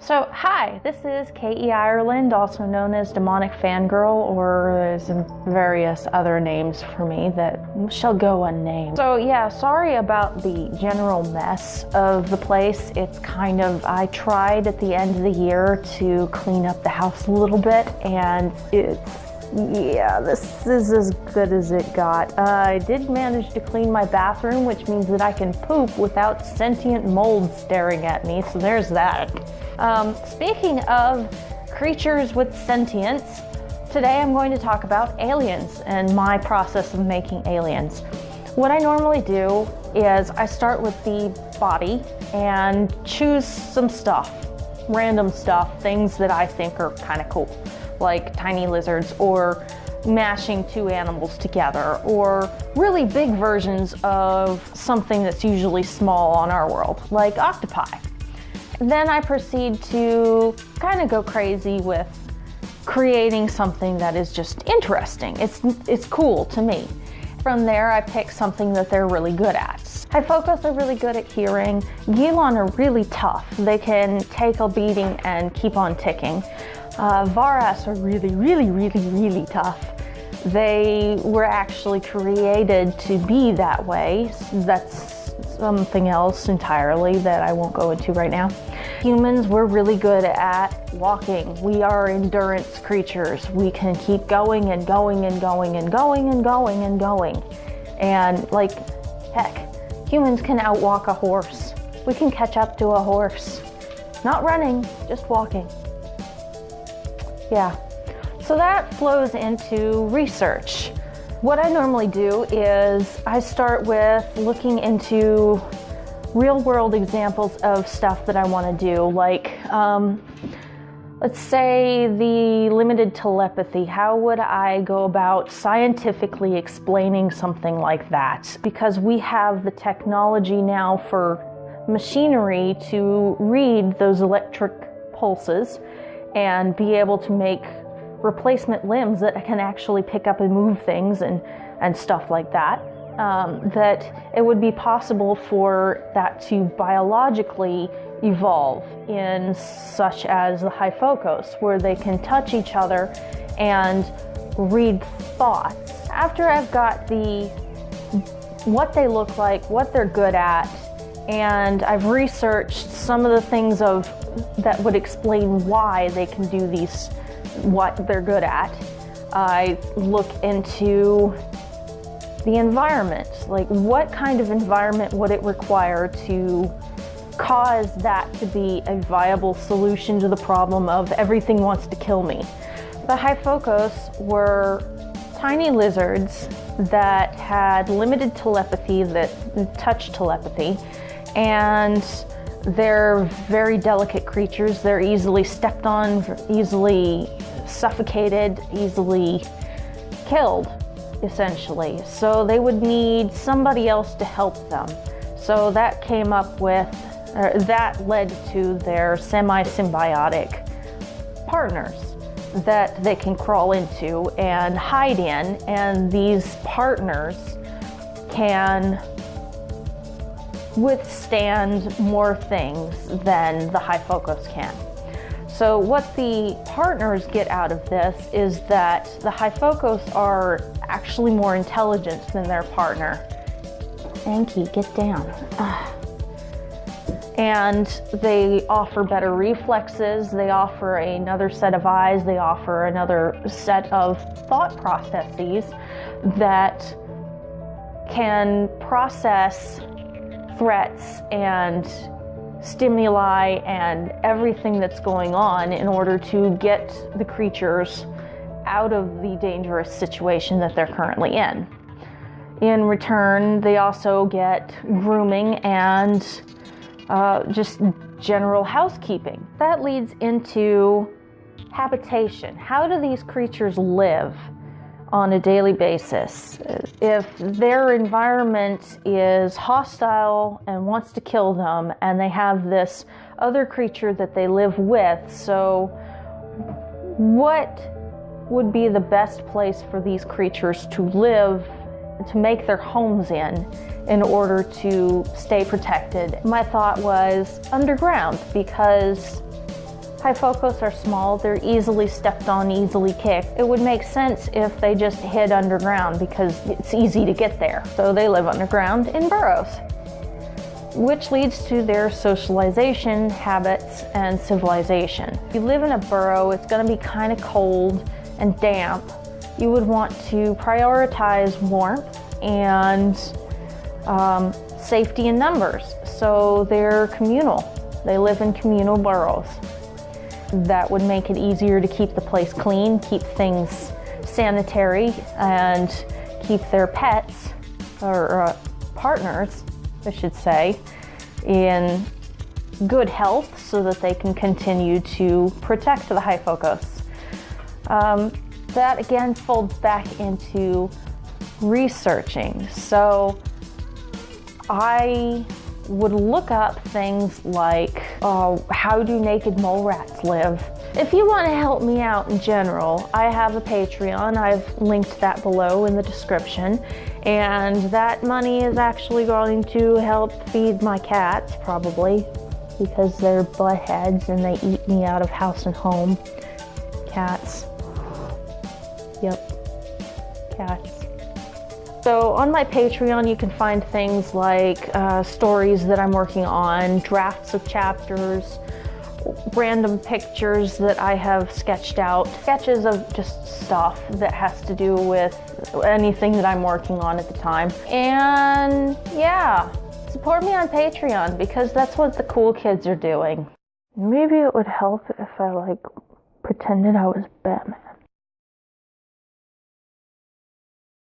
So, hi, this is K.E. Ireland, also known as Demonic Fangirl, or there's various other names for me that shall go unnamed. So yeah, sorry about the general mess of the place. It's kind of, I tried at the end of the year to clean up the house a little bit, and this is as good as it got. I did manage to clean my bathroom, which means that I can poop without sentient mold staring at me, so there's that. Speaking of creatures with sentience, today I'm going to talk about aliens and my process of making aliens. What I normally do is I start with the body and choose some stuff, random stuff, things that I think are kind of cool, like tiny lizards or mashing two animals together, or really big versions of something that's usually small on our world, like octopi. Then I proceed to kind of go crazy with creating something that is just interesting. It's cool to me. From there, I pick something that they're really good at. Hyphocos are really good at hearing. Gilon are really tough. They can take a beating and keep on ticking. Varas are really tough. They were actually created to be that way. That's something else entirely that I won't go into right now. Humans, we're really good at walking. We are endurance creatures. We can keep going and going and going and going and going and going. And like, heck, humans can outwalk a horse. We can catch up to a horse. Not running, just walking. Yeah, so that flows into research. What I normally do is I start with looking into real-world examples of stuff that I want to do, like let's say the limited telepathy. How would I go about scientifically explaining something like that? Because we have the technology now for machinery to read those electric pulses and be able to make replacement limbs that can actually pick up and move things and stuff like that. That it would be possible for that to biologically evolve in such as the Hyphocos, where they can touch each other and read thoughts. After I've got what they look like, what they're good at, and I've researched some of the things that would explain why they can do what they're good at, I look into the environment, like what kind of environment would it require to cause that to be a viable solution to the problem of everything wants to kill me. The Hyphocos were tiny lizards that had limited telepathy, touch telepathy, and they're very delicate creatures. They're easily stepped on, easily suffocated, easily killed, essentially. So they would need somebody else to help them. So that led to their semi-symbiotic partners that they can crawl into and hide in, and these partners can withstand more things than the Hyphocos can. So what the partners get out of this is that the Hyphocos are actually more intelligent than their partner. Anki, get down. And they offer better reflexes, they offer another set of eyes, they offer another set of thought processes that can process threats and stimuli and everything that's going on in order to get the creatures out of the dangerous situation that they're currently in. In return, they also get grooming and just general housekeeping. That leads into habitation. How do these creatures live on a daily basis? If their environment is hostile and wants to kill them, and they have this other creature that they live with, so what would be the best place for these creatures to live, to make their homes in order to stay protected? My thought was underground, because Hyphocos are small, they're easily stepped on, easily kicked. It would make sense if they just hid underground because it's easy to get there. So they live underground in burrows, which leads to their socialization, habits, and civilization. If you live in a burrow, it's going to be kind of cold and damp. You would want to prioritize warmth and safety in numbers. So they're communal. They live in communal burrows. That would make it easier to keep the place clean, keep things sanitary, and keep their pets, or partners, I should say, in good health so that they can continue to protect the Hyphocos. That again folds back into researching. So I would look up things like how do naked mole rats live? If you want to help me out in general, I have a Patreon. I've linked that below in the description, and that money is actually going to help feed my cats, probably, because they're buttheads and they eat me out of house and home. Cats. Yep, cats. So on my Patreon, you can find things like stories that I'm working on, drafts of chapters, random pictures that I have sketched out, sketches of just stuff that has to do with anything that I'm working on at the time. And yeah, support me on Patreon because that's what the cool kids are doing. Maybe it would help if I pretended I was Batman.